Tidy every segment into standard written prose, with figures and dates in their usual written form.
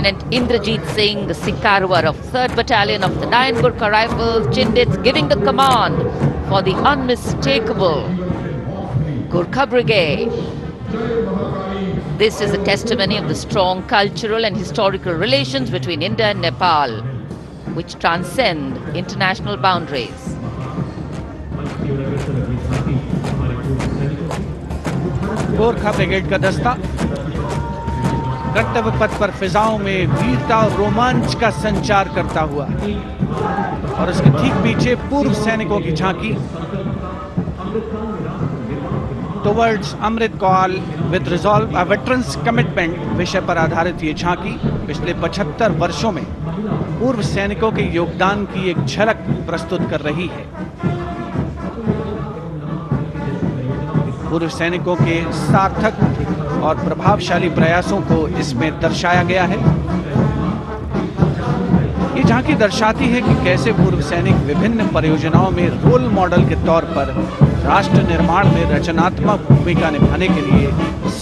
Lieutenant Indrajit Singh Sikarwar of 3rd Battalion of the 9 Gurkha Rifles, Chindits, giving the command for the unmistakable Gurkha Brigade. This is a testimony of the strong cultural and historical relations between India and Nepal, which transcend international boundaries. Gorkha brigade का दस्ता कर्तव्य पथ पर फिजाओं में वीरता और रोमांच का संचार करता हुआ, और उसके ठीक पीछे पूर्व सैनिकों की झांकी। Towards Amrit Kaal with resolve a veterans commitment विषय पर आधारित ये झांकी पिछले 75 वर्षों में पूर्व सैनिकों के योगदान की एक झलक प्रस्तुत कर रही है। पूर्व सैनिकों के सार्थक और प्रभावशाली प्रयासों को इसमें दर्शाया गया है। ये झांकी दर्शाती है कि कैसे पूर्व सैनिक विभिन्न परियोजनाओं में रोल मॉडल के तौर पर राष्ट्र निर्माण में रचनात्मक भूमिका निभाने के लिए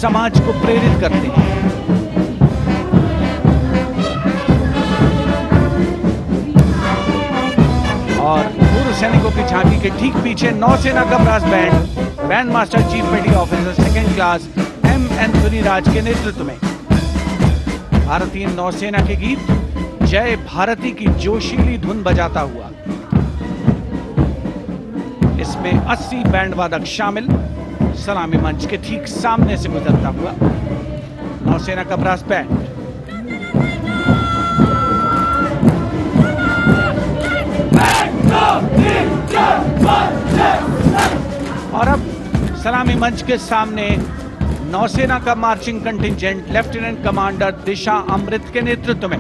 समाज को प्रेरित करते हैं। और पूर्व सैनिकों की झांकी के ठीक पीछे नौसेना का brass band master chief petty officer 2nd class M Anthony Raj के नेतृत्व में भारतीय नौसेना के गीत जय भारती की जोशीली धुन बजाता हुआ। इसमें 80 बैंड वादक शामिल, सलामी मंच के ठीक सामने से गुजरता हुआ नौसेना का ब्रास बैंड। और अब सलामी मंच के सामने नौसेना का मार्चिंग कंटिंजेंट लेफ्टिनेंट कमांडर दिशा अमृत के नेतृत्व में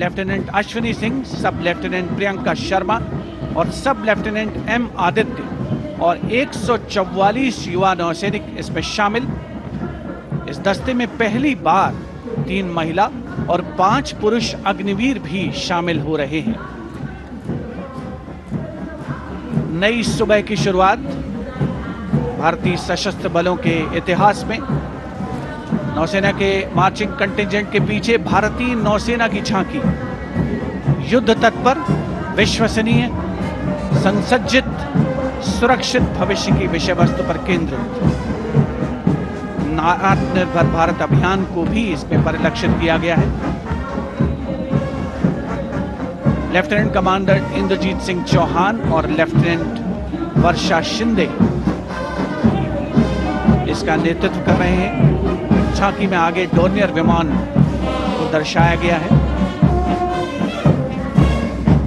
लेफ्टिनेंट अश्विनी सिंह, सब लेफ्टिनेंट प्रियंका शर्मा और सब लेफ्टिनेंट एम आदित्य और 144 युवा नौसैनिक इसमें शामिल। इस दस्ते में पहली बार 3 महिला और 5 पुरुष अग्निवीर भी शामिल हो रहे हैं। नई सुबह की शुरुआत भारतीय सशस्त्र बलों के इतिहास में। नौसेना के मार्चिंग कंटिंजेंट के पीछे भारतीय नौसेना की झांकी युद्ध तत्पर, विश्वसनीय, संसज्जित, सुरक्षित भविष्य की विषय वस्तु पर केंद्रित। आत्मनिर्भर भारत अभियान को भी इसमें परिलक्षित किया गया है। लेफ्टिनेंट कमांडर इंद्रजीत सिंह चौहान और लेफ्टिनेंट वर्षा शिंदे इसका नेतृत्व कर रहे हैं। झांकी में आगे डोर्नियर विमान को दर्शाया गया है।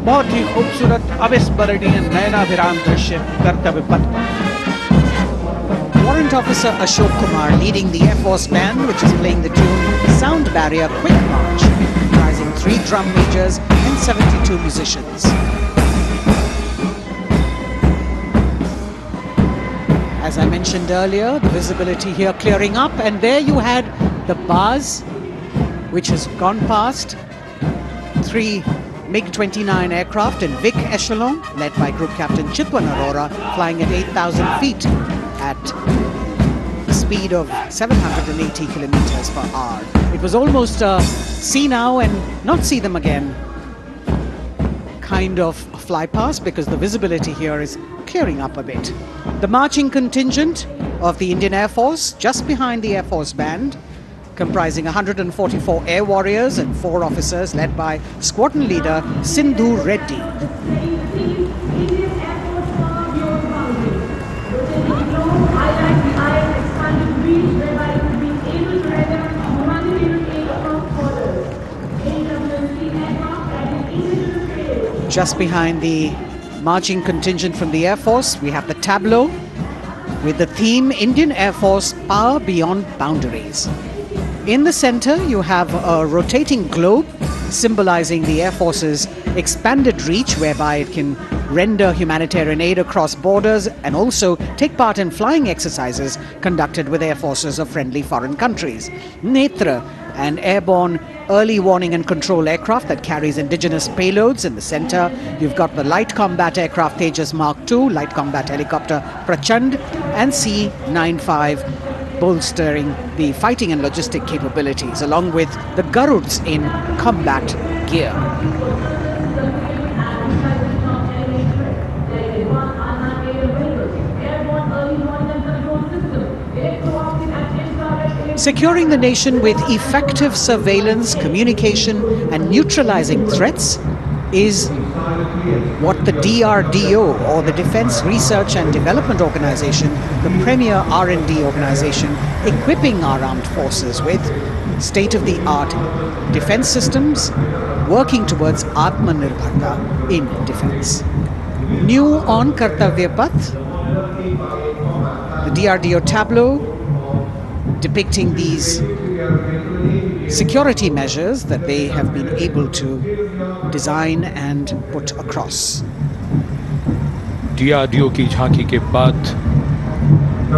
बहुत ही खूबसूरत अविस्मरणीय नयनाभिराम दृश्य कर्तव्य पथ पर। Warrant Officer Ashok Kumar leading the Air Force Band, which is playing the tune Sound Barrier Quick March, comprising 3 drum majors and 72 musicians. As I mentioned earlier, the visibility here clearing up, and there you had the bars, which has gone past 3 MiG-29 aircraft in Vic Echelon, led by Group Captain Chitwan Arora, flying at 8,000 feet at a speed of 780 kilometers per hour. It was almost a see now and not see them again kind of fly past, because the visibility here is clearing up a bit. The marching contingent of the Indian Air Force, just behind the Air Force Band, comprising 144 air warriors and 4 officers, led by squadron leader Sindhu Reddy. Just behind the marching contingent from the Air Force, we have the tableau with the theme Indian Air Force Power Beyond Boundaries. In the center, you have a rotating globe symbolizing the Air Force's expanded reach, whereby it can render humanitarian aid across borders and also take part in flying exercises conducted with air forces of friendly foreign countries. Netra, an airborne early warning and control aircraft that carries indigenous payloads. In the center, you've got the light combat aircraft Tejas Mark II, light combat helicopter Prachand, and C-95 bolstering the fighting and logistic capabilities, along with the Garuds in combat gear. Securing the nation with effective surveillance, communication and neutralizing threats is what the DRDO, or the Defense Research and Development Organization, the premier R&D organization, equipping our armed forces with state-of-the-art defense systems, working towards Atmanirbharta in defense. New on Kartavya Path, the DRDO tableau depicting these security measures that they have been able to design and put across. DRDO की झांकी के बाद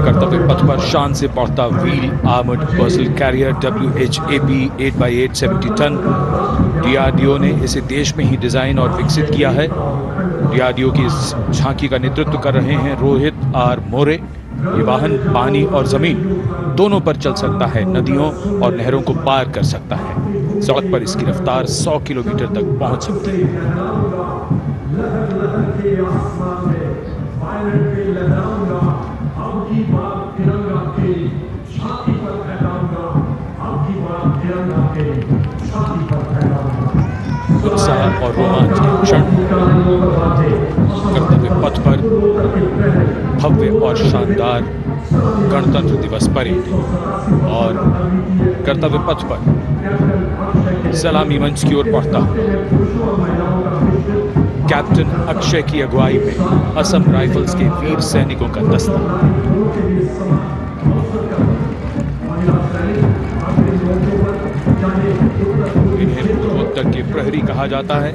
कर्तव्य पथ पर शान से बढ़ता wheel armoured personnel carrier WHAP 8x8 70 tonne. DRDO ने इसे देश में ही डिजाइन और विकसित किया है। DRDO की इस झांकी का नेतृत्व कर रहे हैं रोहित आर मोरे। ये वाहन पानी और जमीन दोनों पर चल सकता है, नदियों और नहरों को पार कर सकता है। सड़क पर इसकी रफ्तार 100 किलोमीटर तक पहुंच सकती है। उत्साह और रोमांच के क्षण कर्तव्य पथ पर भव्य और शानदार गणतंत्र दिवस परेड और कर्तव्य पथ पर सलामी मंच की ओर बढ़ता कैप्टन अक्षय की अगुवाई में असम राइफल्स के वीर सैनिकों का दस्ता। इन्हें पूर्वोत्तर के प्रहरी कहा जाता है।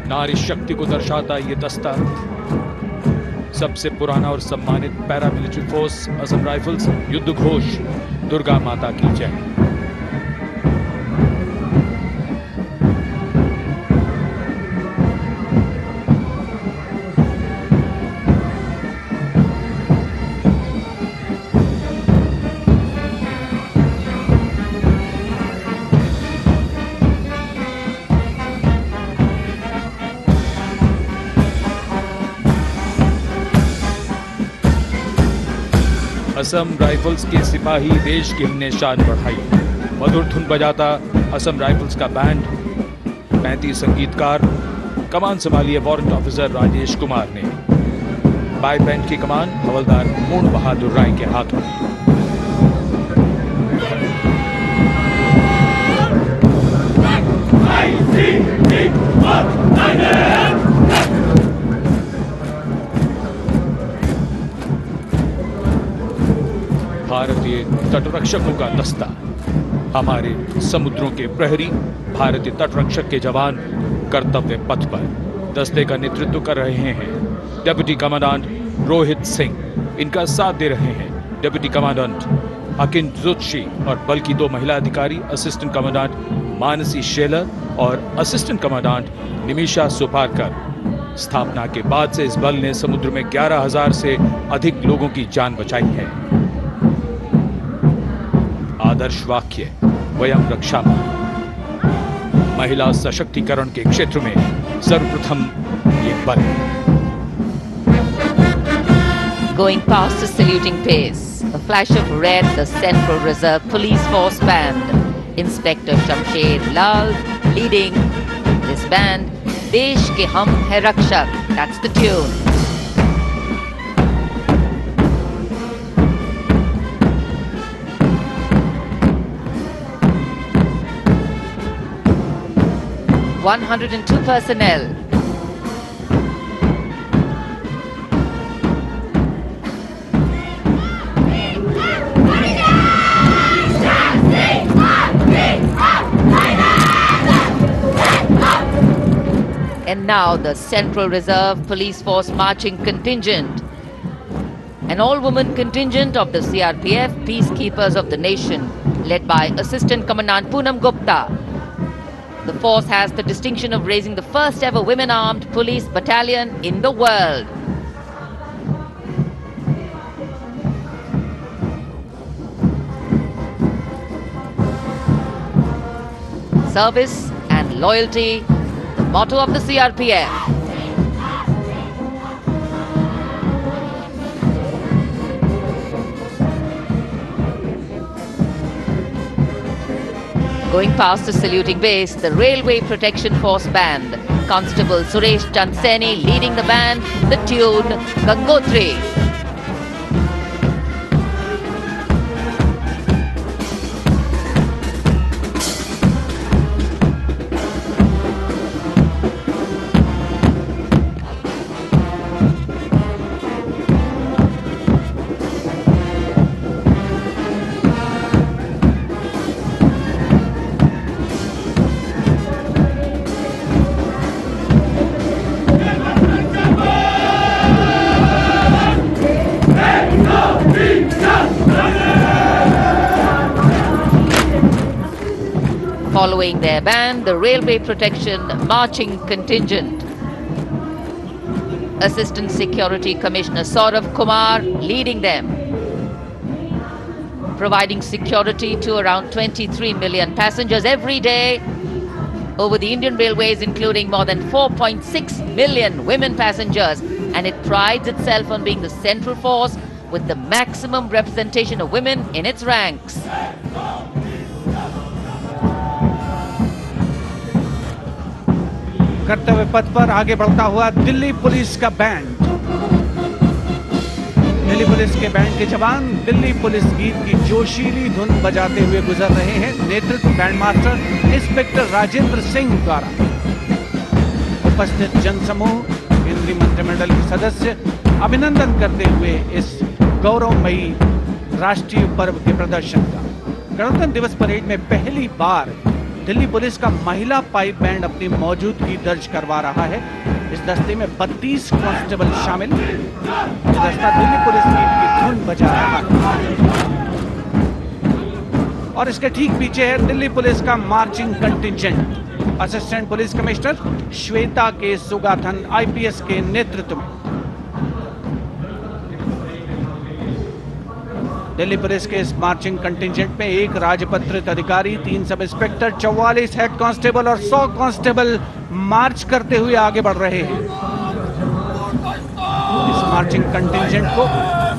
नारी शक्ति को दर्शाता ये दस्ता सबसे पुराना और सम्मानित पैरामिलिट्री फोर्स असम राइफल्स। युद्ध घोष दुर्गा माता की जय। असम राइफल्स के सिपाही देश की हमने शान बढ़ाई। मधुर धुन बजाता असम राइफल्स का बैंड, 35 संगीतकार। कमान संभाली है वारंट ऑफिसर राजेश कुमार ने। बाय बैंड की कमान हवलदार पूर्ण बहादुर राय के हाथों में। भारतीय तटरक्षकों का दस्ता, हमारे समुद्रों के प्रहरी, भारतीय तटरक्षक के जवान कर्तव्य पथ पर दस्ते का नेतृत्व कर रहे हैं डिप्टी कमांडेंट रोहित सिंह। इनका साथ दे रहे हैं डिप्टी कमांडेंट अकिन जोशी और बल की 2 महिला अधिकारी, असिस्टेंट कमांडेंट मानसी शेलर और असिस्टेंट कमांडेंट निमिषा सुपारकर। स्थापना के बाद से इस बल ने समुद्र में 11,000 से अधिक लोगों की जान बचाई है। आदर्श वाक्य वयम रक्षामः। महिला सशक्तिकरण के क्षेत्र में सर्वप्रथम ये बल। Going past the saluting pace, a flash of red, the Central Reserve Police Force Band. Inspector Shamsher Lal leading this band. Desh ke hum hai rakshak. That's the tune. (102 personnel). And now the Central Reserve Police Force marching contingent, an all-woman contingent of the CRPF, peacekeepers of the nation, led by Assistant Commandant Poonam Gupta, The force has the distinction of raising the first ever women-armed police battalion in the world. Service and loyalty, the motto of the CRPF. Going past the saluting base, the Railway Protection Force Band. Constable Suresh Chanseni leading the band, the tune Gangotri. Following their band, the Railway Protection Marching Contingent. Assistant Security Commissioner Saurav Kumar leading them, providing security to around 23 million passengers every day over the Indian Railways, including more than 4.6 million women passengers, and it prides itself on being the central force with the maximum representation of women in its ranks. कर्तव्य पथ पर आगे बढ़ता हुआ Delhi police का band. Delhi police के band के जवान दिल्ली पुलिस गीत की जोशीली धुन बजाते हुए गुजर रहे हैं। नेतृत्व band master inspector Rajendra Singh द्वारा। उपस्थित जनसमूह, केंद्रीय मंत्रिमंडल के सदस्य अभिनंदन करते हुए इस गौरवमयी राष्ट्रीय पर्व के प्रदर्शन का। गणतंत्र दिवस परेड में पहली बार दिल्ली पुलिस का महिला पाइप बैंड अपनी मौजूदगी दर्ज करवा रहा है। इस दस्ते में 32 कांस्टेबल शामिल। ये दस्ता दिल्ली पुलिस गीत की धुन बजा रहा है और इसके ठीक पीछे है दिल्ली पुलिस का marching contingent. Assistant police commissioner Shweta के सुगाथन आईपीएस के नेतृत्व में दिल्ली पुलिस के इस मार्चिंग कंटिंजेंट में एक राजपत्रित अधिकारी, 3 सब इंस्पेक्टर, 44 हेड कांस्टेबल और 100 कांस्टेबल मार्च करते हुए आगे बढ़ रहे हैं। इस मार्चिंग कंटिंजेंट को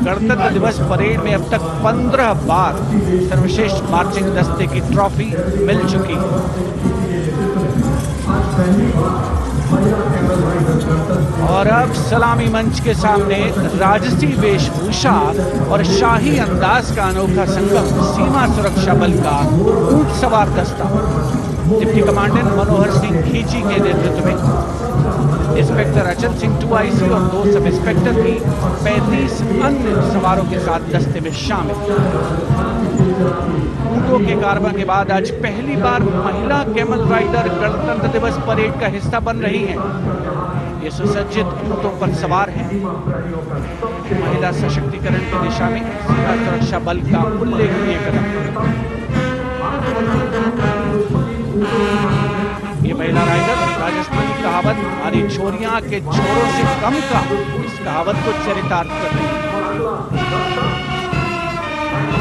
गणतंत्र दिवस परेड में अब तक 15 बार सर्वश्रेष्ठ मार्चिंग दस्ते की ट्रॉफी मिल चुकी है। और अब सलामी मंच के सामने राजसी वेशभूषा और शाही अंदाज का अनोखा संगम, सीमा सुरक्षा बल का ऊंट सवार दस्ता डिप्टी कमांडेंट मनोहर सिंह खींची के नेतृत्व में इंस्पेक्टर अचल सिंह 2IC और 2 सब इंस्पेक्टर की 35 अन्य सवारों के साथ दस्ते में शामिल। ऊंटों के कारवां के बाद आज पहली बार महिला कैमल राइडर गणतंत्र दिवस परेड का हिस्सा बन रही हैं। ये सुसज्जित ऊंटों पर सवार हैं। महिला सशक्तिकरण की दिशा में सीमा सुरक्षा बल का उल्लेखनीय कदम। ये महिला राइडर राजस्थानी कहावत हमारी छोरियां के छोरों से कम का, इस कहावत को चरितार्थ कर रही है।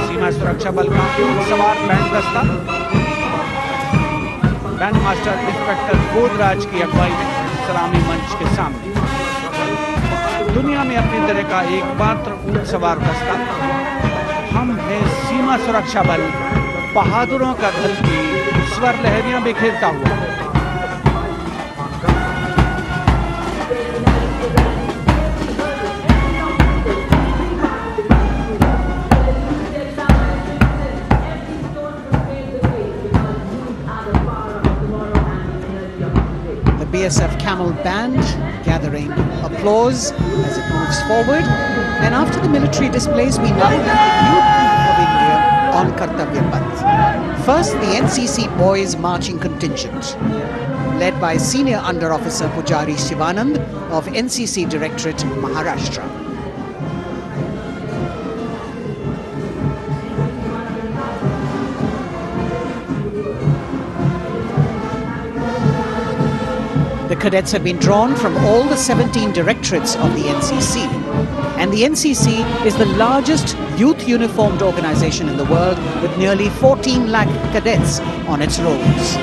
सीमा सुरक्षा बल का सवार बैंड दस्ता बैंड मास्टर इंस्पेक्टर गोदराज की अगुवाई में सलामी मंच के सामने। दुनिया में अपनी तरह का एकमात्र ऊंट सवार दस्ता हम हैं सीमा सुरक्षा बल, बहादुरों का दल की स्वर लहरियां बिखेरता हुआ। BSF Camel Band gathering applause as it moves forward. And after the military displays, we now have the youth of India on Kartavya Path. First, the NCC Boys Marching Contingent, led by Senior Under Officer Pujari Shivanand of NCC Directorate, Maharashtra. cadets have been drawn from all the 17 directorates of the NCC. And the NCC is the largest youth uniformed organization in the world with nearly 14 lakh cadets on its rolls.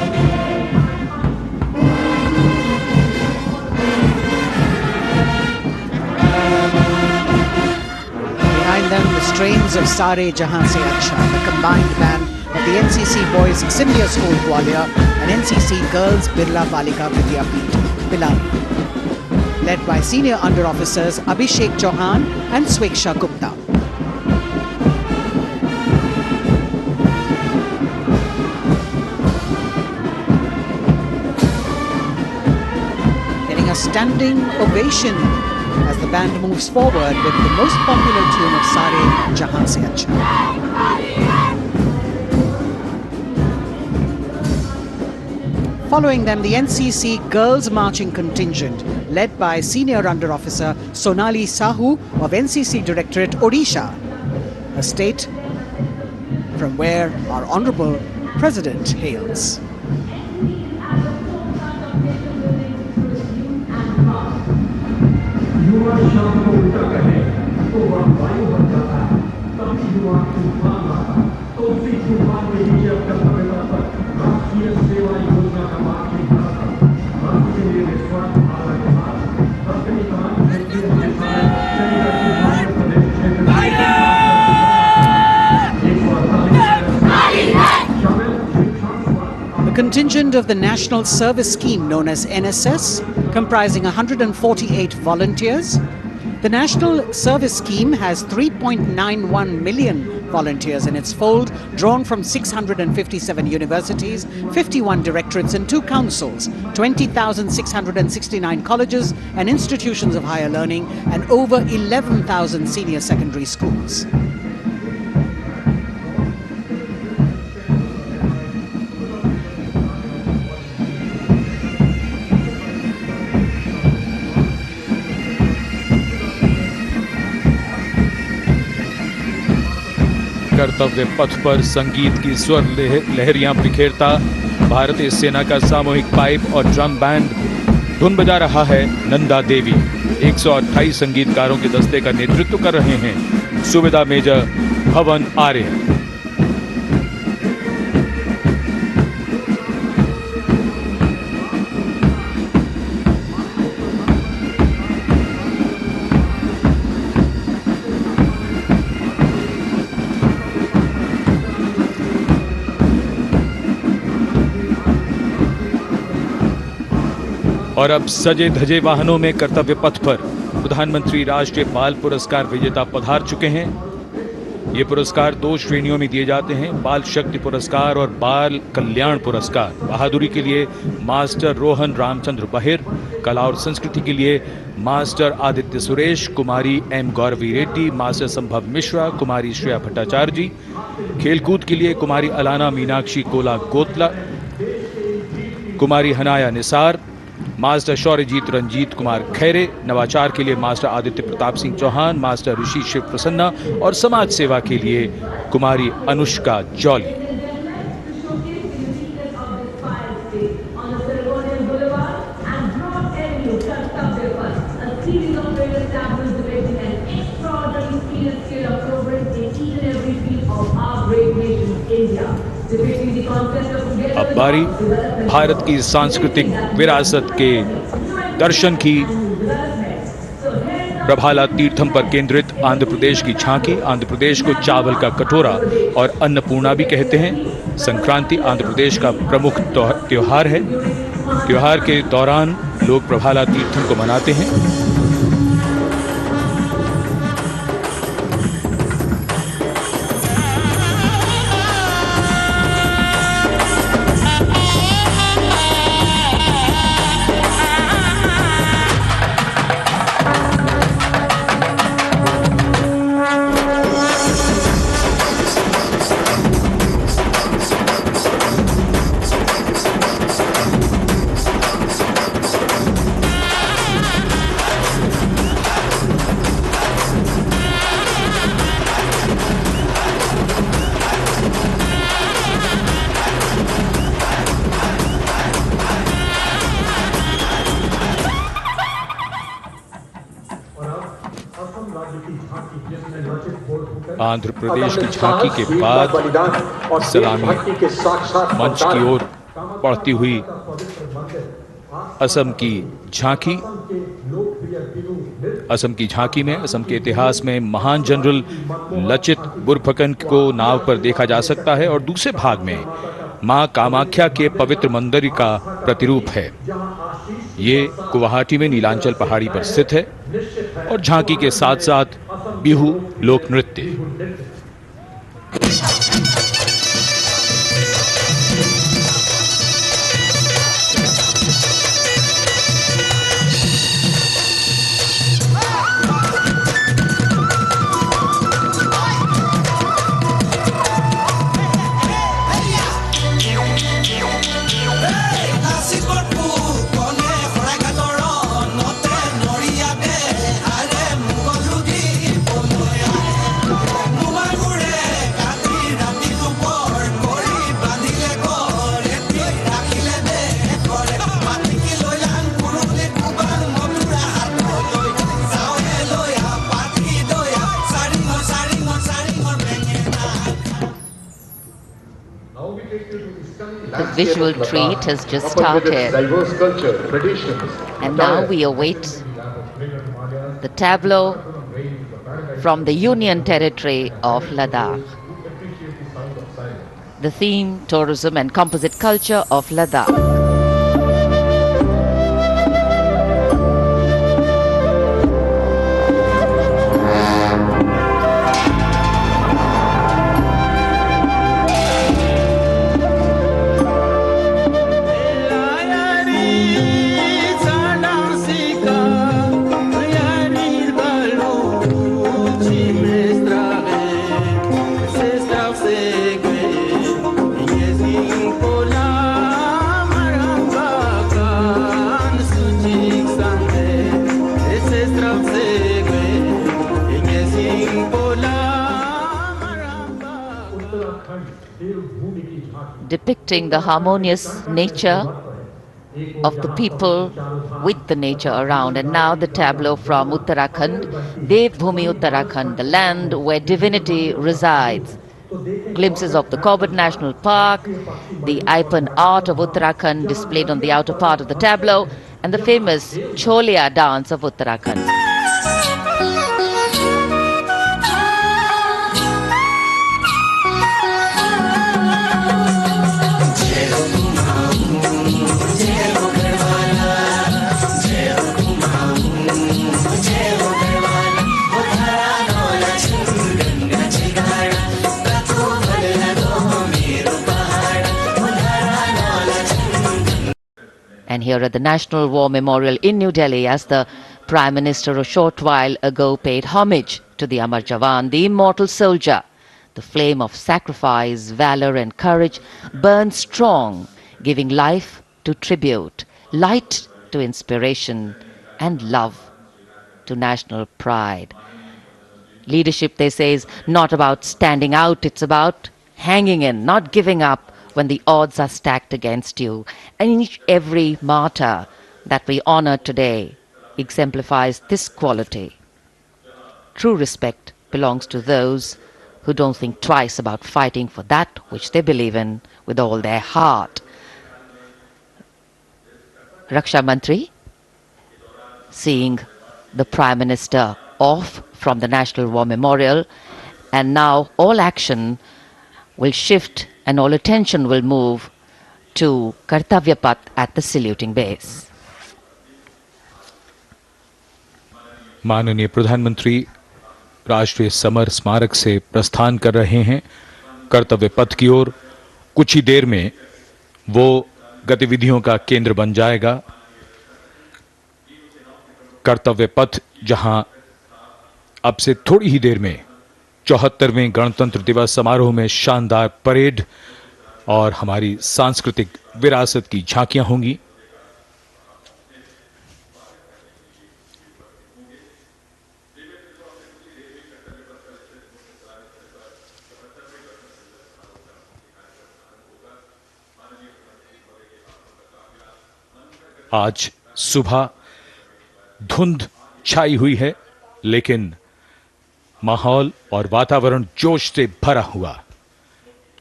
Behind them, the strains of Sare Jahan Se Acha, the combined band of the NCC Boys Senior School Gwalior and NCC Girls Birla Balika Vidyapeeth, Pilani, led by senior under officers Abhishek Chauhan and Sweksha Gupta. Getting a standing ovation as the band moves forward with the most popular tune of Sare Jahan Se Acha. Following them, the NCC Girls Marching Contingent, led by Senior Under Officer Sonali Sahu of NCC Directorate Odisha, a state from where our Honourable President hails. A contingent of the National Service Scheme known as NSS, comprising 148 volunteers. The National Service Scheme has 3.91 million volunteers in its fold, drawn from 657 universities, 51 directorates and 2 councils, 20,669 colleges and institutions of higher learning, and over 11,000 senior secondary schools. कर्तव्य पथ पर संगीत की स्वर लहरियां बिखेरता भारतीय सेना का सामूहिक पाइप और ड्रम बैंड धुन बजा रहा है। नंदा देवी 128 संगीतकारों के दस्ते का नेतृत्व कर रहे हैं। सुबेदार मेजर भवन आर्य। और अब सजे धजे वाहनों में कर्तव्य पथ पर प्रधानमंत्री राष्ट्रीय बाल पुरस्कार विजेता पधार चुके हैं। ये पुरस्कार 2 श्रेणियों में दिए जाते हैं, बाल शक्ति पुरस्कार और बाल कल्याण पुरस्कार। बहादुरी के लिए मास्टर रोहन रामचंद्र बहिर, कला और संस्कृति के लिए मास्टर आदित्य सुरेश, कुमारी एम गौरवी रेड्डी, मास्टर संभव मिश्रा, कुमारी श्रेया भट्टाचार्य जी, खेलकूद के लिए कुमारी अलाना मीनाक्षी कोला गोतला, कुमारी हनाया निसार, मास्टर शौर्यजीत रंजीत कुमार खैरे, नवाचार के लिए मास्टर आदित्य प्रताप सिंह चौहान, मास्टर ऋषि शिव प्रसन्ना और समाज सेवा के लिए कुमारी अनुष्का जौली। अब बारी भारत की सांस्कृतिक विरासत के दर्शन की। प्रभाला तीर्थम पर केंद्रित आंध्र प्रदेश की झांकी। आंध्र प्रदेश को चावल का कटोरा और अन्नपूर्णा भी कहते हैं। संक्रांति आंध्र प्रदेश का प्रमुख त्योहार है। त्योहार के दौरान लोग प्रभाला तीर्थम को मनाते हैं। आंध्र प्रदेश की झांकी के बाद सलामी मंच की ओर बढ़ती हुई असम की झांकी में असम के इतिहास में महान जनरल लचित बुरफकन को नाव पर देखा जा सकता है और दूसरे भाग में मां कामाख्या के पवित्र मंदिर का प्रतिरूप है। ये गुवाहाटी में नीलांचल पहाड़ी पर स्थित है और झांकी के साथ साथ बिहू लोक नृत्य। The visual treat has just started, and now we await the tableau from the Union Territory of Ladakh. The theme, tourism and composite culture of Ladakh. Depicting the harmonious nature of the people with the nature around. And now the tableau from Uttarakhand, Devbhumi Uttarakhand, the land where divinity resides. Glimpses of the Corbett National Park, the Ipan art of Uttarakhand displayed on the outer part of the tableau, and the famous Cholia dance of Uttarakhand. And here at the National War Memorial in New Delhi, as the Prime Minister a short while ago paid homage to the Amar Jawan, the immortal soldier, the flame of sacrifice, valor and courage burns strong, giving life to tribute, light to inspiration and love to national pride. Leadership, they say, is not about standing out, it's about hanging in, not giving up when the odds are stacked against you. And every martyr that we honor today exemplifies this quality. True respect belongs to those who don't think twice about fighting for that which they believe in with all their heart. Raksha Mantri, seeing the Prime Minister off from the National War Memorial, and now all action will shift and all attention will move to Kartavya Path at the saluting base. माननीय प्रधानमंत्री राष्ट्रीय summer स्मारक से प्रस्थान कर रहे हैं कर्तव्य पथ की ओर। कुछ ही देर में वो गतिविधियों का केंद्र बन जाएगा। कर्तव्य पथ जहां अब से थोड़ी ही देर में 74वें गणतंत्र दिवस समारोह में शानदार परेड और हमारी सांस्कृतिक विरासत की झांकियां होंगी। आज सुबह धुंध छाई हुई है, लेकिन माहौल और वातावरण जोश से भरा हुआ।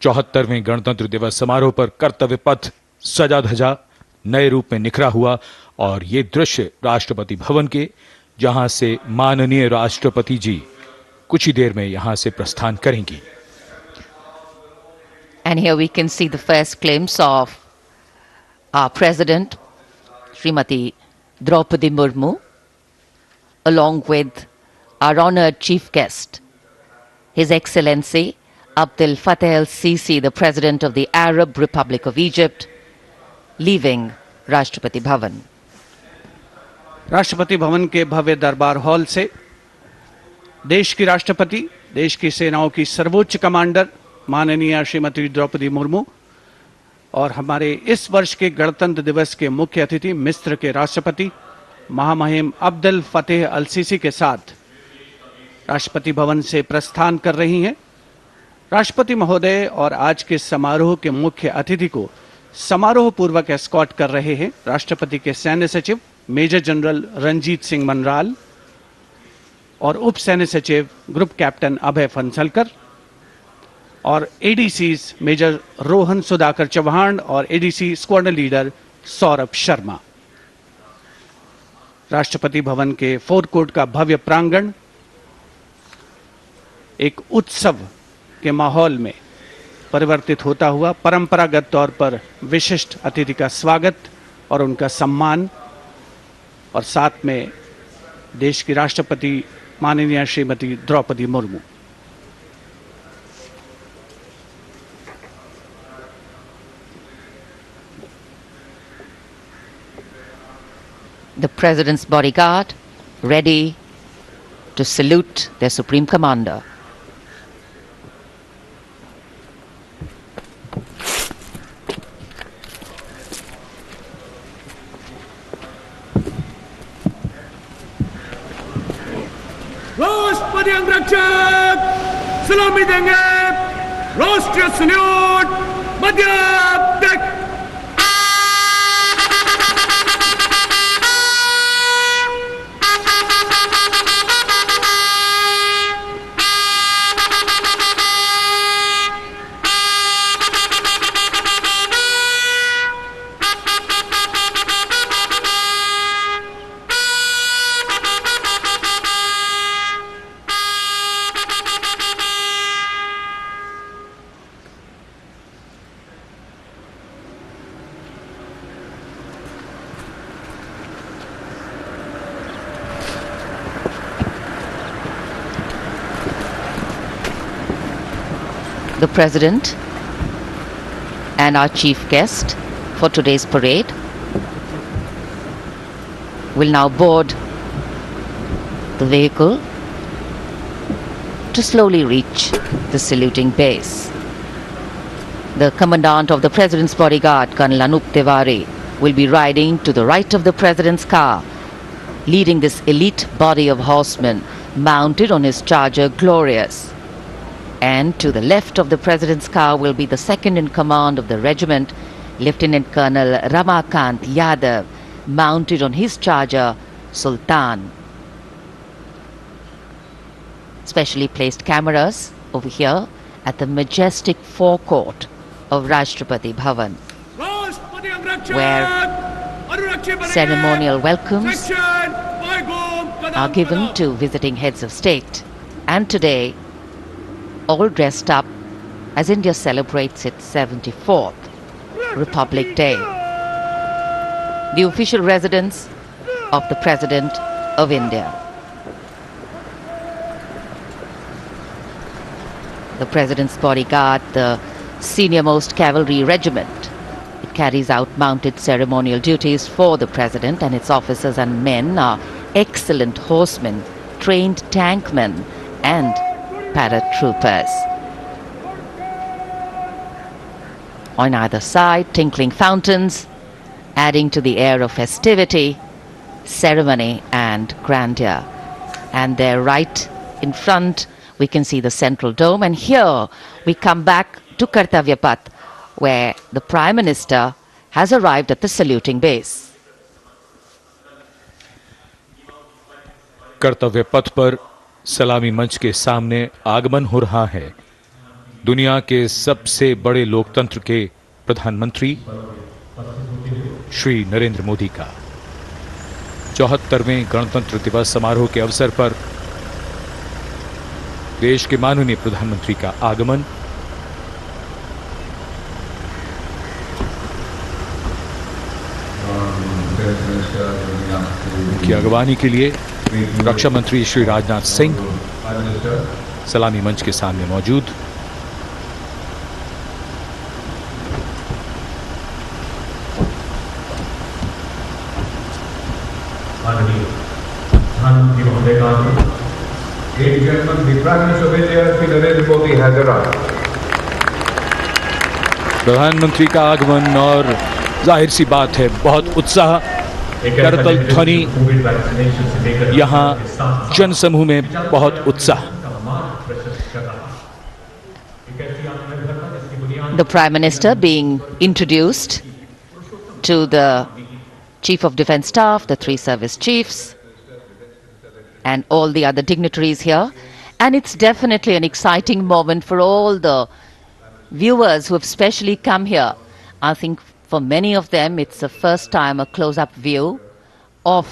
74वें गणतंत्र दिवस समारोह पर कर्तव्य पथ सजा धजा नए रूप में निखरा हुआ और ये दृश्य राष्ट्रपति भवन के, जहां से माननीय राष्ट्रपति जी कुछ ही देर में यहां से प्रस्थान करेंगी। And here we can see the first glimpse of our President, Srimati Droupadi Murmu, along with our honored chief guest, His Excellency Abdel Fattah el-Sisi, the President of the Arab Republic of Egypt, leaving Rashtrapati Bhavan. Rashtrapati Bhavan के भव्य दरबार hall से देश की राष्ट्रपति, देश की सेनाओं की सर्वोच्च कमांडर माननीय श्रीमती द्रौपदी मुर्मू और हमारे इस वर्ष के गणतंत्र दिवस के मुख्य अतिथि मिस्र के राष्ट्रपति महामहिम अब्दुल फतेह अल सीसी के साथ राष्ट्रपति भवन से प्रस्थान कर रही हैं। राष्ट्रपति महोदय और आज के समारोह के मुख्य अतिथि को समारोह पूर्वक एस्कॉर्ट कर रहे हैं राष्ट्रपति के सैन्य सचिव मेजर जनरल रंजीत सिंह मनराल और उप सैन्य सचिव ग्रुप कैप्टन अभय फंसलकर और एडीसीज मेजर रोहन सुधाकर चौहान और ADC squadron leader Saurabh Sharma. Rashtrapati Bhavan के फोर कोर्ट का भव्य प्रांगण एक उत्सव के माहौल में परिवर्तित होता हुआ परंपरागत तौर पर विशिष्ट अतिथि का स्वागत और उनका सम्मान और साथ में देश की राष्ट्रपति माननीय Shrimati Draupadi Murmu. The President's bodyguard ready to salute their Supreme Commander. राष्ट्रपति अंगरक्षक सलामी देंगे। राष्ट्रीय सल्यूट मध्य तक। The President and our chief guest for today's parade will now board the vehicle to slowly reach the saluting base. The Commandant of the President's bodyguard, Colonel Anup Tiwari, will be riding to the right of the President's car, leading this elite body of horsemen mounted on his charger Glorious. And to the left of the President's car will be the second in command of the regiment, Lieutenant Colonel Ramakant Yadav, mounted on his charger Sultan. Specially placed cameras over here at the majestic forecourt of Rashtrapati Bhavan, where ceremonial welcomes are given to visiting heads of state. And today, all dressed up as India celebrates its 74th Republic Day. The official residence of the President of India. The President's bodyguard, the senior-most cavalry regiment. It carries out mounted ceremonial duties for the President, and its officers and men are excellent horsemen, trained tankmen and paratroopers. On either side, tinkling fountains, adding to the air of festivity, ceremony and grandeur. And there right in front, we can see the central dome. And here we come back to Kartavya Path, where the Prime Minister has arrived at the saluting base. कर्तव्य पथ पर सलामी मंच के सामने आगमन हो रहा है दुनिया के सबसे बड़े लोकतंत्र के प्रधानमंत्री श्री नरेंद्र मोदी का 74वें गणतंत्र दिवस समारोह के अवसर पर देश के माननीय प्रधानमंत्री का आगमन। उनकी अगवानी के लिए रक्षा मंत्री श्री राजनाथ सिंह सलामी मंच के सामने मौजूद। माननीय प्रधानमंत्री महोदय का Ladies and gentlemen, the Prime Minister of India, Shri Narendra Modi has arrived. प्रधानमंत्री का आगमन और जाहिर सी बात है बहुत उत्साह, करतल ध्वनि, यहाँ जनसमूह में बहुत उत्साह। The Prime Minister being introduced to the Chief of Defence Staff, the 3 service chiefs, and all the other dignitaries here. And it's definitely an exciting moment for all the viewers who have specially come here. I think for many of them, it's the first time a close-up view of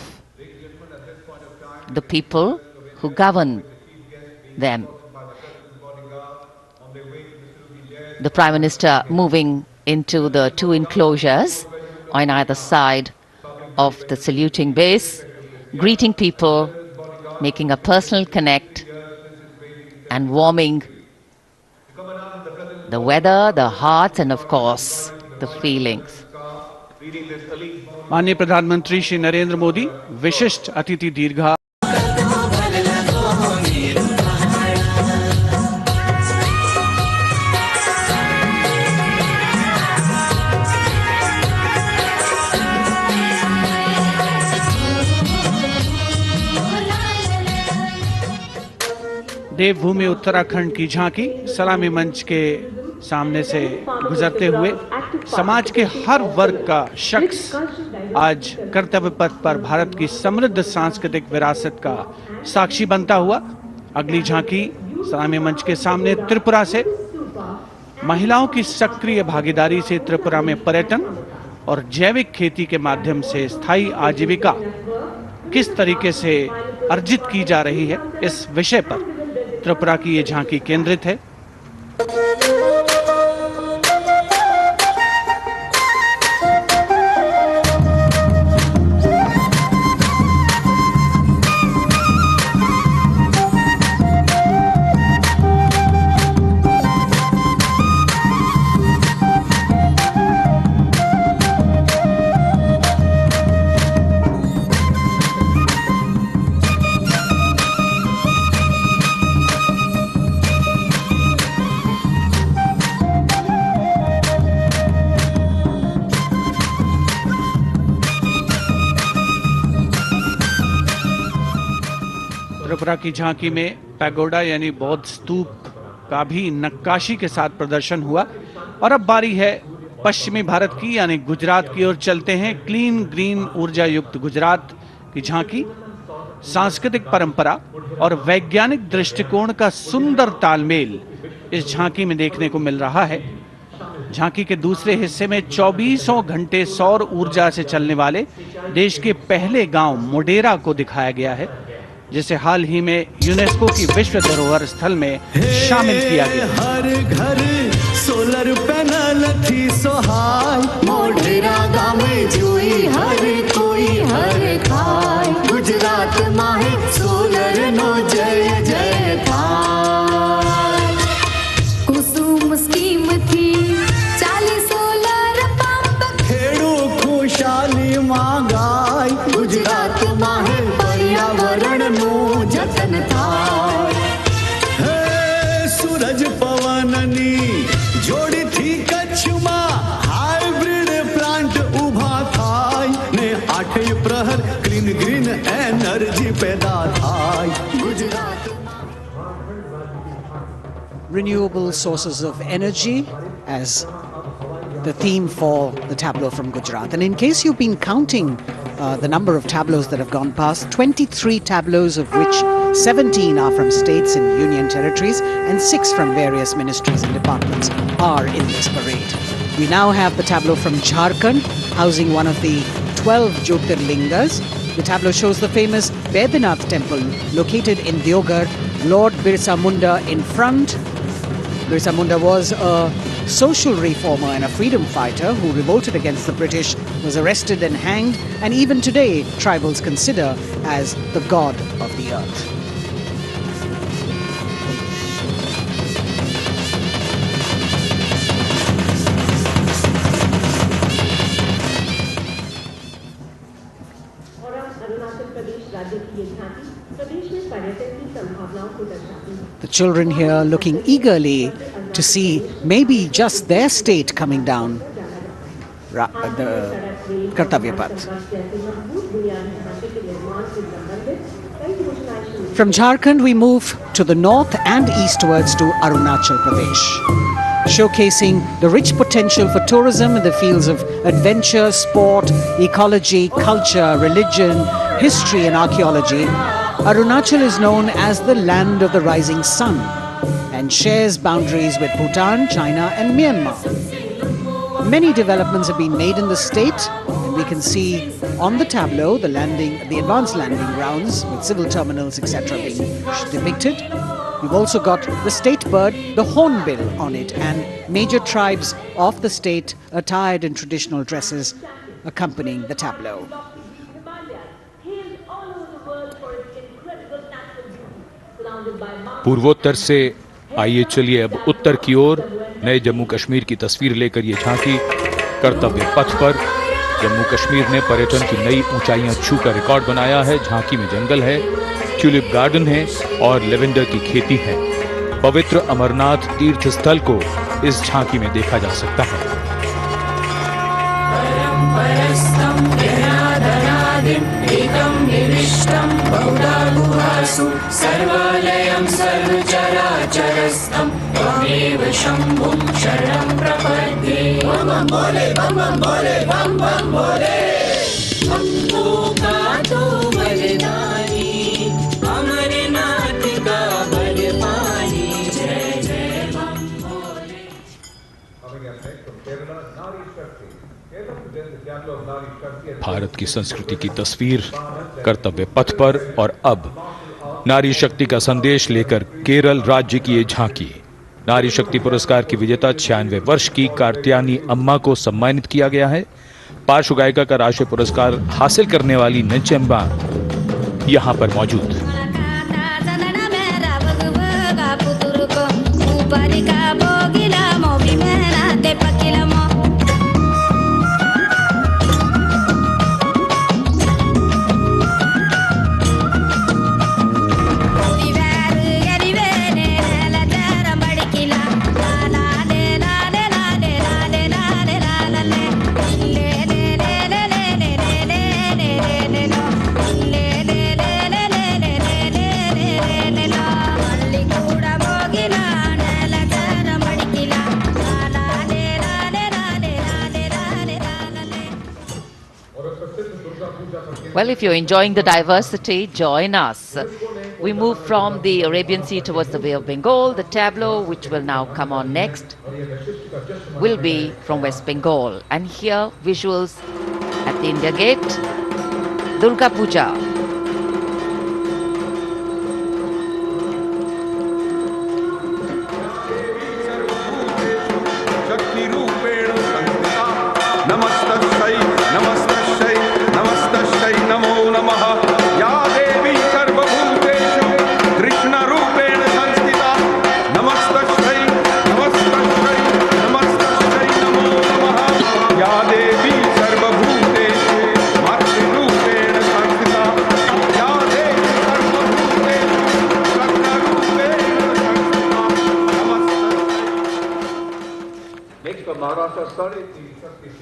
the people who govern them. The Prime Minister moving into the 2 enclosures on either side of the saluting base, greeting people, making a personal connect and warming the weather, the hearts and of course the feelings. माननीय प्रधानमंत्री श्री नरेंद्र मोदी विशिष्ट अतिथि दीर्घा देवभूमि उत्तराखंड की झांकी सलामी मंच के सामने से गुजरते हुए समाज के हर वर्ग का शख्स आज कर्तव्य पथ पर भारत की समृद्ध सांस्कृतिक विरासत का साक्षी बनता हुआ। अगली झांकी सलामी मंच के सामने त्रिपुरा से महिलाओं की सक्रिय भागीदारी से त्रिपुरा में पर्यटन और जैविक खेती के माध्यम से स्थायी आजीविका किस तरीके से अर्जित की जा रही है, इस विषय पर त्रिपुरा की ये झांकी केंद्रित है। त्रिपुरा की झांकी में पैगोडा यानी बौद्ध स्तूप का भी नक्काशी के साथ प्रदर्शन हुआ। और अब बारी है पश्चिमी भारत की यानी गुजरात की ओर चलते हैं। क्लीन ग्रीन ऊर्जा युक्त गुजरात की झांकी सांस्कृतिक परंपरा और वैज्ञानिक दृष्टिकोण का सुंदर तालमेल इस झांकी में देखने को मिल रहा है। झांकी के दूसरे हिस्से में 24 घंटे सौर ऊर्जा से चलने वाले देश के पहले गांव मोडेरा को दिखाया गया है, जिसे हाल ही में यूनेस्को की विश्व धरोहर स्थल में शामिल किया गया। हर घर सोलर पैनल थी सोहाय, मोढेरा गाँव में जोई हर कोई हर खाय, गुजरात माहे सोलर नो जय जय थाय। कुसुम स्कीम थी 40 सोलर पंप, खेड़ू खुशाली मांगाय, गुजरात माहे पर्यावरण नो जतन थाय। सूरज पवननी जोड़ी थी कच्छ में हाइब्रिड प्लांट उभा थाय ने 8 प्रहर ग्रीन ग्रीन एनर्जी पैदा थाय। Gujarat Renewable sources of energy as the theme for the tableau from Gujarat. And in case you've been counting the number of tableaus that have gone past. 23 tableaus, of which 17 are from states and union territories, and 6 from various ministries and departments are in this parade. We now have the tableau from Jharkhand, housing one of the 12 Jyotirlingas. The tableau shows the famous Baidyanath temple located in Deoghar. Lord Birsa Munda in front. Birsa Munda was a social reformer and a freedom fighter who revolted against the British, was arrested and hanged, and even today tribals consider as the god of the earth. The children here looking eagerly to see maybe just their state coming down the Kartavya path. From Jharkhand we move to the north and eastwards to Arunachal Pradesh, showcasing the rich potential for tourism in the fields of adventure, sport, ecology, culture, religion, history and archaeology. Arunachal is known as the land of the rising sun and shares boundaries with Bhutan, China and Myanmar. Many developments have been made in the state, and we can see on the tableau the advanced landing grounds with civil terminals, etc. being depicted. We've also got the state bird, the hornbill, on it, and major tribes of the state attired in traditional dresses accompanying the tableau. पूर्वोत्तर से आइए चलिए अब उत्तर की ओर नए जम्मू कश्मीर की तस्वीर लेकर ये झांकी कर्तव्य पथ पर। जम्मू कश्मीर ने पर्यटन की नई ऊंचाइयां छूकर रिकॉर्ड बनाया है। झांकी में जंगल है, ट्यूलिप गार्डन है और लेवेंडर की खेती है। पवित्र अमरनाथ तीर्थ स्थल को इस झांकी में देखा जा सकता है। सर्वालयं सर्वचराचरस्थं त्वमेव शम्भुं शरणं प्रपद्ये। बम बम बोले, बम बम बोले, बम बम बोले। हमको का तो बलिदानी, अमरनाथ का बलवानी, जय जय बम बोले। भारत की संस्कृति की तस्वीर कर्तव्य पथ पर, और अब नारी शक्ति का संदेश लेकर केरल राज्य की ये झांकी। नारी शक्ति पुरस्कार की विजेता 96 वर्ष की कार्त्यानी अम्मा को सम्मानित किया गया है। पार्श्व गायिका का राष्ट्रीय पुरस्कार हासिल करने वाली नंचम्बा यहां पर मौजूद। Well, if you're enjoying the diversity, join us. We move from the Arabian Sea towards the Bay of Bengal. The tableau, which will now come on next, will be from West Bengal. And here, visuals at the India Gate, Durga Puja.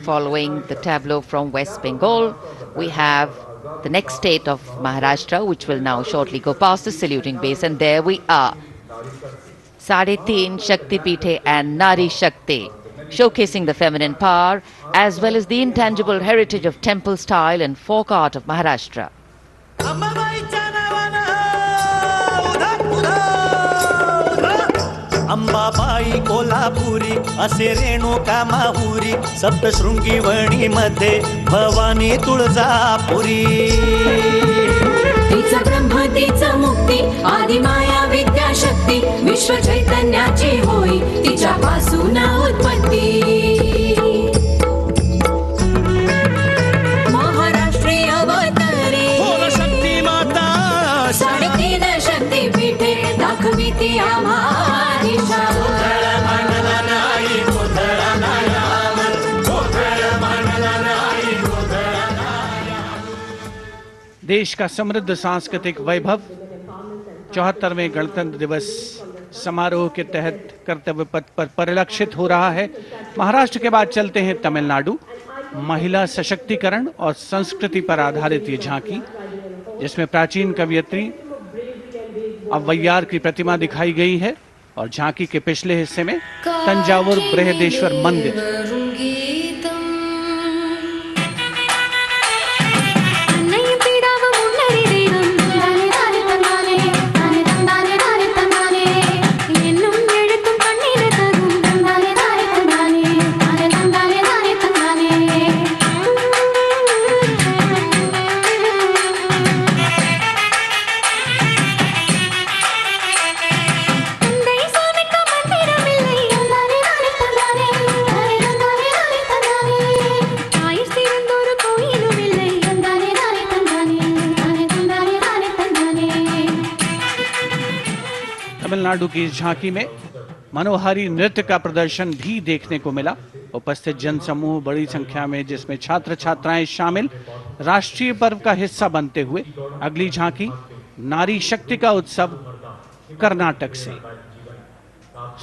Following the tableau from West Bengal, we have the next state of Maharashtra, which will now shortly go past the saluting base, and there we are. Sadhe Teen Shakti Pithe and Nari Shakti. showcasing the feminine power as well as the intangible heritage of temple style and folk art of Maharashtra. Ambabai Kolhapuri असे रेणुका माहुरी सप्तशृंगी वणीमध्ये भवानी तुळजापुरी तिचा ब्रह्म तिचा मुक्ती आदिमाया विद्याशक्ती विश्व चैतन्याची होई तिच्यापासून उत्पत्ती महाराष्ट्रीय अवतारी बोल शक्ती माता 3.5 शक्तीपीठे दाखवी ती आम्हा दिशा देश का समृद्ध सांस्कृतिक वैभव 74वें गणतंत्र दिवस समारोह के तहत कर्तव्य पथ पर परिलक्षित हो रहा है। महाराष्ट्र के बाद चलते हैं तमिलनाडु। महिला सशक्तिकरण और संस्कृति पर आधारित ये झांकी, जिसमें प्राचीन कवयित्री अव्वैयार की प्रतिमा दिखाई गई है और झांकी के पिछले हिस्से में तंजावुर बृहदेश्वर मंदिर। तमिलनाडु की इस झांकी में मनोहारी नृत्य का प्रदर्शन भी देखने को मिला। उपस्थित जनसमूह बड़ी संख्या में, जिसमें छात्र छात्राएं शामिल, राष्ट्रीय पर्व का हिस्सा बनते हुए। अगली झांकी नारी शक्ति का उत्सव कर्नाटक से।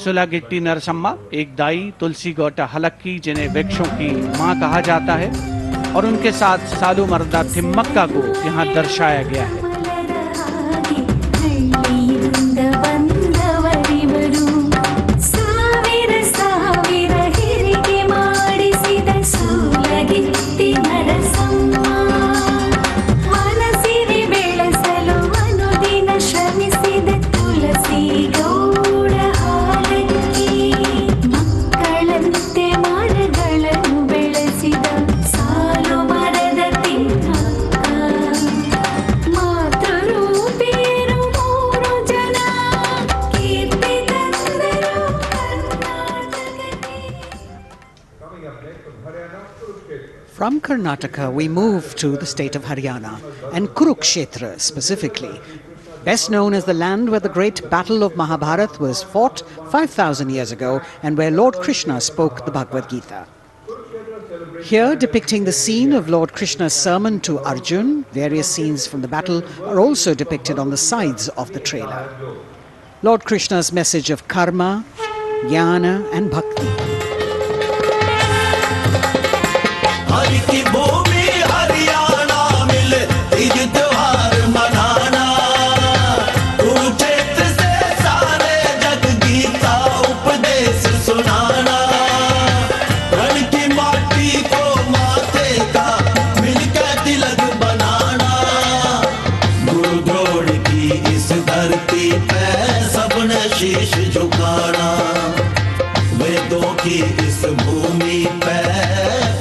सुलागिट्टी नरसम्मा, एक दाई, तुलसी गौटा हलक्की, जिन्हें वृक्षों की मां कहा जाता है, और उनके साथ सालू मर्दा थिम्मक्का को यहाँ दर्शाया गया है। From Karnataka, we move to the state of Haryana, and Kurukshetra specifically, best known as the land where the great battle of Mahabharata was fought 5,000 years ago and where Lord Krishna spoke the Bhagavad Gita. Here, depicting the scene of Lord Krishna's sermon to Arjun, various scenes from the battle are also depicted on the sides of the trailer. Lord Krishna's message of karma, jnana and bhakti. Hari की भूमि हरियाणा मिले तीज त्योहार मनाना कुरुक्षेत्र से सारे जग गीता उपदेश सुनाना रण की माटी को माथे का मिलकर तिलक बनाना गुरु द्रोण की इस धरती पे सबने शीश झुकाना वेदों की इस भूमि पे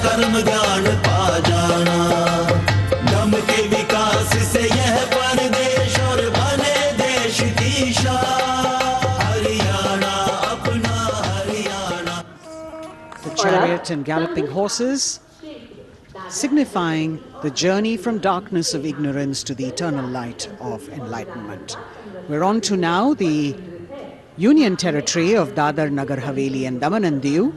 कर्म ज्ञान पा जाना दम के विकास से यह परदेश और बने देश की शान हरियाणा अपना Haryana. The chariot and galloping horses, signifying the journey from darkness of ignorance to the eternal light of enlightenment. We're on to now the Union Territory of Dadar, Nagar Haveli and Daman and Diu,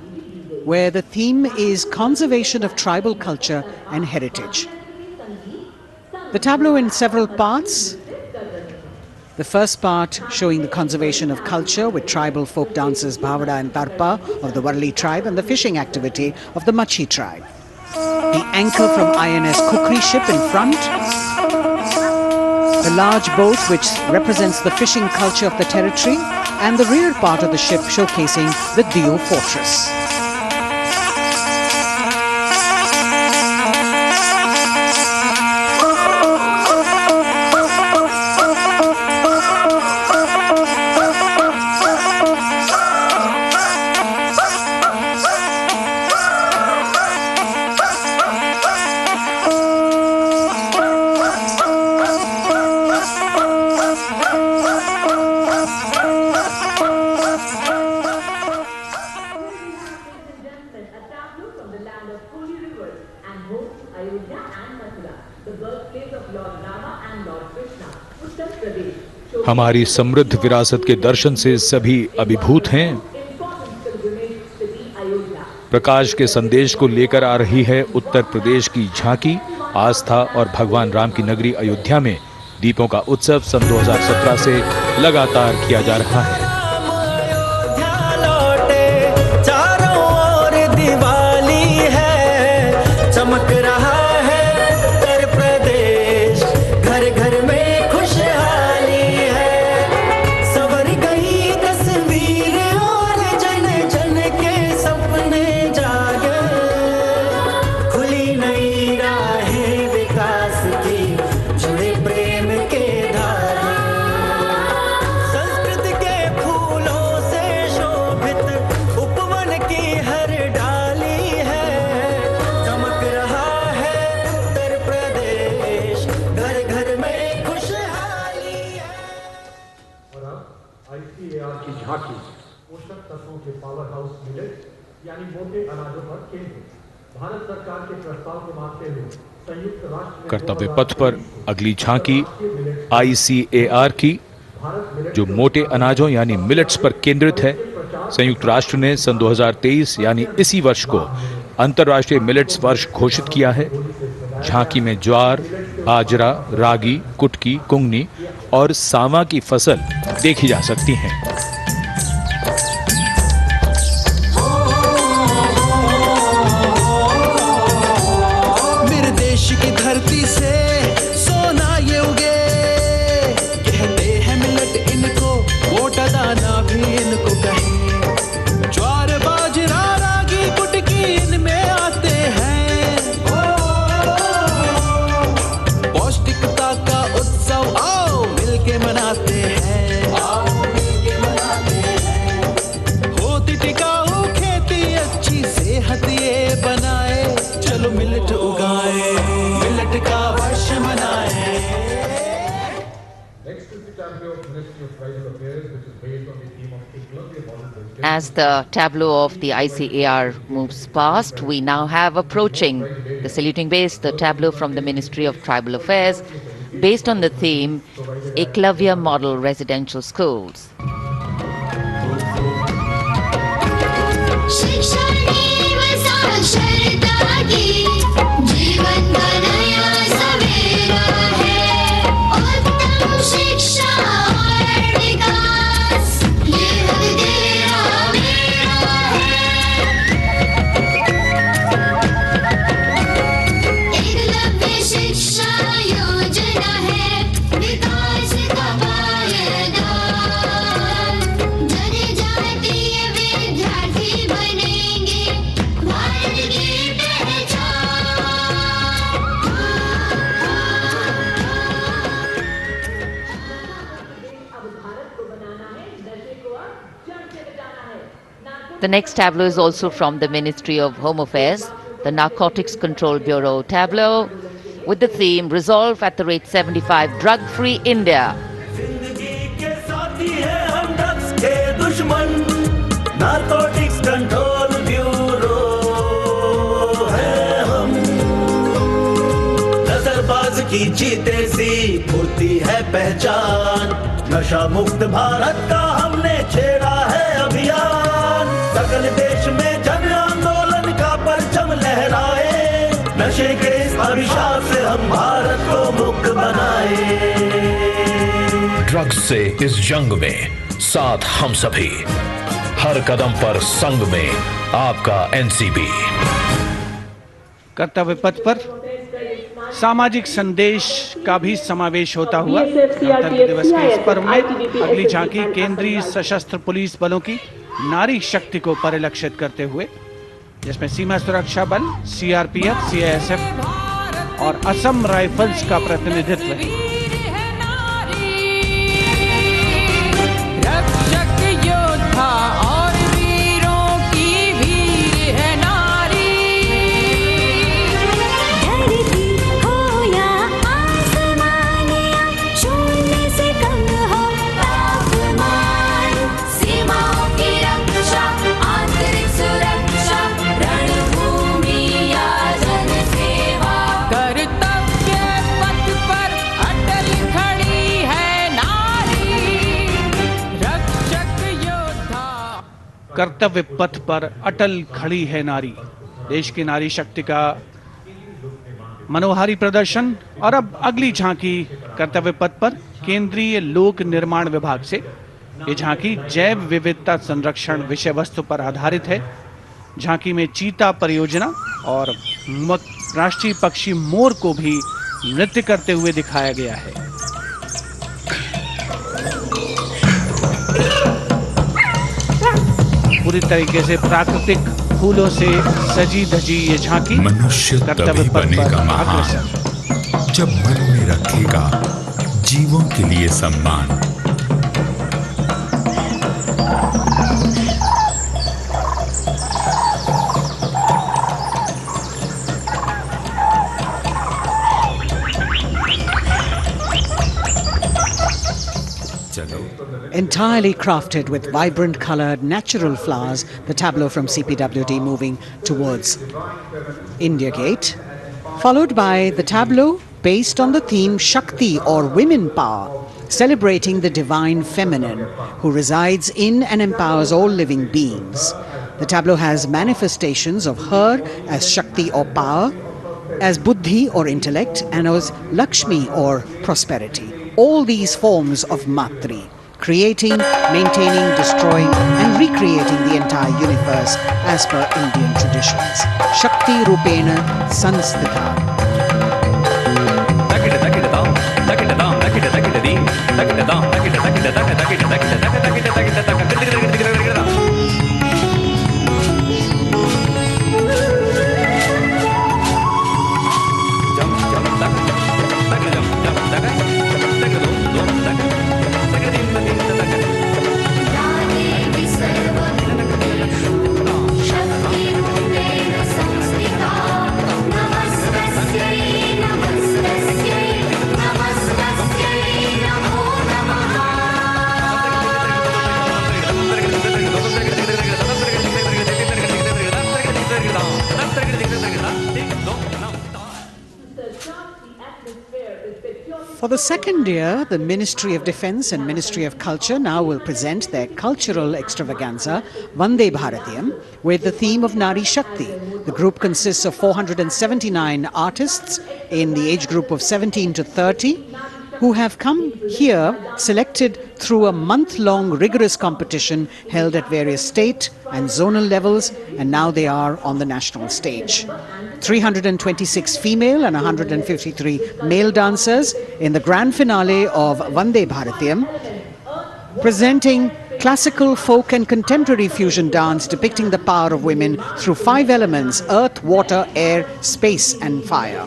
where the theme is conservation of tribal culture and heritage. The tableau in several parts. The first part showing the conservation of culture with tribal folk dances Bhavada and Tarpa of the Warli tribe and the fishing activity of the Machi tribe. The anchor from INS Kukri ship in front. The large boat which represents the fishing culture of the territory, and the rear part of the ship showcasing the Diu fortress. land of holy rivers and home to Ayodhya and Mathura, the birthplace of Lord Rama and Lord Krishna, Uttar Pradesh. हमारी समृद्ध विरासत के दर्शन से सभी अभिभूत हैं। प्रकाश के संदेश को लेकर आ रही है उत्तर प्रदेश की झांकी। आस्था और भगवान राम की नगरी अयोध्या में दीपों का उत्सव सन 2017 से लगातार किया जा रहा है। चारों ओर दिवाली है, चमक रहा है उत्तर प्रदेश, घर घर में खुशहाली है। सवर गई तस्वीर और जन जन के सपने जागे, खुली नई राहें विकास की, जुड़े प्रेम के धागे। संस्कृति के फूलों से शोभित उपवन की हर डाली है, चमक रहा है उत्तर प्रदेश, घर घर में खुशहाली है। और अब ICAR की झांकी पोषक तत्वों के पावर हाउस मिलेट यानी मोटे अनाजों पर केंद्रित। भारत सरकार के प्रस्ताव को मानते हुए संयुक्त राष्ट्र ने कर्तव्य पथ पर अगली झांकी ICAR की, जो मोटे अनाजों यानी मिलेट्स पर केंद्रित है। संयुक्त राष्ट्र ने सन 2023 यानी इसी वर्ष को अंतर्राष्ट्रीय मिलेट्स वर्ष घोषित किया है। झांकी में ज्वार, बाजरा, रागी, कुटकी, कुंगनी और सांवा की फसल देखी जा सकती हैं। मेरे देश की धरती से सोना ये उगे, कहते हैं मिलट इनको, मोटा दाना भी इनको कहे। ज्वार बाजरा रागी कुटकी इनमें आते हैं, पौष्टिकता का उत्सव आओ मिलके मनाते हैं, होती टिकाऊ खेती अच्छी सेहत ये बनाए, चलो मिलट उगाए, मिलट का वर्ष मनाए। Next is the tableau of Ministry of Tribal Affairs, which is based on the theme of Kartavya model building. As the tableau of the ICAR moves past, we now have approaching the saluting base, the tableau from the Ministry of Tribal Affairs, based on the theme Eklavya Model Residential Schools. शिक्षणीव साक्षरता की जीवन का नया सवेरा है, उत्तम शिक्षा और विकास ये हक तेरा मेरा है। एकलव्य शिक्षा योजना है विकास का पायदान, जनजातीय विद्यार्थी बनेंगे भारत की The next tableau is also from the Ministry of Home Affairs, the Narcotics Control Bureau tableau, with the theme Resolve at the rate 75 Drug-Free India. जिंदगी के साथी हैं हम ड्रग्स के दुश्मन, नारकोटिक्स कंट्रोल ब्यूरो है हम। नजरबाज की जीते सी होती है पहचान, नशा मुक्त भारत का हमने छेड़ा है अभियान। सकल देश में जन आंदोलन का परचम लहराए, नशे के इस अभिशाप से हम भारत को मुक्त बनाए। ड्रग्स से इस जंग में साथ हम सभी, हर कदम पर संग में आपका एनसीबी। कर्तव्य पथ पर सामाजिक संदेश का भी समावेश होता हुआ गणतंत्र दिवस के इस पर्व में अगली झांकी केंद्रीय सशस्त्र पुलिस बलों की नारी शक्ति को परिलक्षित करते हुए, जिसमें सीमा सुरक्षा बल, CRPF, CISF और असम राइफल्स का प्रतिनिधित्व है। रक्षक योद्धा और वीरों की वीर है नारी, धरती हो या आसमान या शून्य से कम हो तापमान, सीमाओं की रक्षा, आंतरिक सुरक्षा, रणभूमि कर्तव्य पथ पर अटल खड़ी है नारी। देश की नारी शक्ति का मनोहारी प्रदर्शन। और अब अगली झांकी कर्तव्य पथ पर केंद्रीय लोक निर्माण विभाग से। ये झांकी जैव विविधता संरक्षण विषय वस्तु पर आधारित है। झांकी में चीता परियोजना और राष्ट्रीय पक्षी मोर को भी नृत्य करते हुए दिखाया गया है। पूरी तरीके से प्राकृतिक फूलों से सजी धजी ये झांकी मनुष्य तभी बनेगा महान जब मन में रखेगा जीवों के लिए सम्मान। Entirely crafted with vibrant colored natural flowers, the tableau from CPWD moving towards India Gate, followed by the tableau based on the theme Shakti or women power, celebrating the divine feminine who resides in and empowers all living beings. The tableau has manifestations of her as Shakti or power, as Buddhi or intellect, and as Lakshmi or prosperity. All these forms of Matri, creating, maintaining, destroying and recreating the entire universe as per Indian traditions. Shakti Rupena Sanstita. For the second year, the Ministry of Defence and Ministry of Culture now will present their cultural extravaganza, Vande Bharatiyam, with the theme of Nari Shakti. The group consists of 479 artists in the age group of 17 to 30 who have come here selected through a month-long rigorous competition held at various state and zonal levels, and now they are on the national stage. 326 female and 153 male dancers in the grand finale of Vande Bharatiyam, presenting classical, folk and contemporary fusion dance depicting the power of women through 5 elements: earth, water, air, space and fire.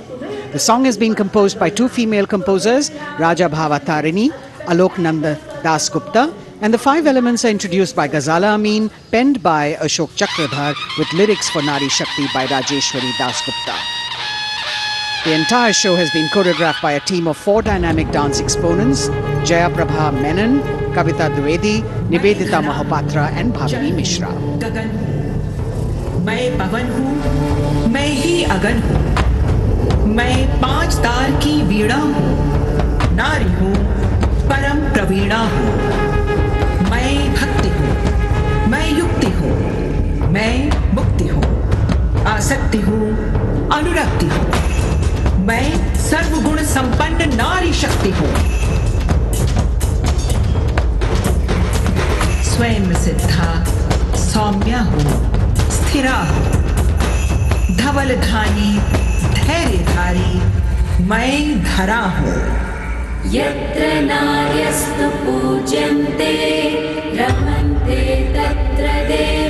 The song has been composed by 2 female composers, Raja Bhava Tarini, Alok Nanda Das Gupta, and the 5 elements are introduced by Ghazala Amin, penned by Ashok Chakradhar, with lyrics for Nari Shakti by Rajeshwari Das Gupta. The entire show has been choreographed by a team of 4 dynamic dance exponents: Jaya Prabha Menon, Kavita Dwivedi, Nivedita Mahapatra and Bhavini Mishra. गगन मैं पवन हूँ, मैं ही अगन हूँ, मैं 5 तार की वीणा हूँ, नारी हूँ, परम प्रवीणा हूँ, मैं भक्ति हूँ, मैं युक्ति हूँ, मैं मुक्ति हूँ, आसक्ति हूँ, अनुरक्ति हूँ, मैं सर्वगुण संपन्न नारी शक्ति हूँ, स्वयं सिद्धा सौम्या हूँ, स्थिरा हूँ, धवलधारी धैर्यधारी मैं धरा हूँ। यत्र नार्यस्तु पूज्यन्ते रमन्ते तत्र देव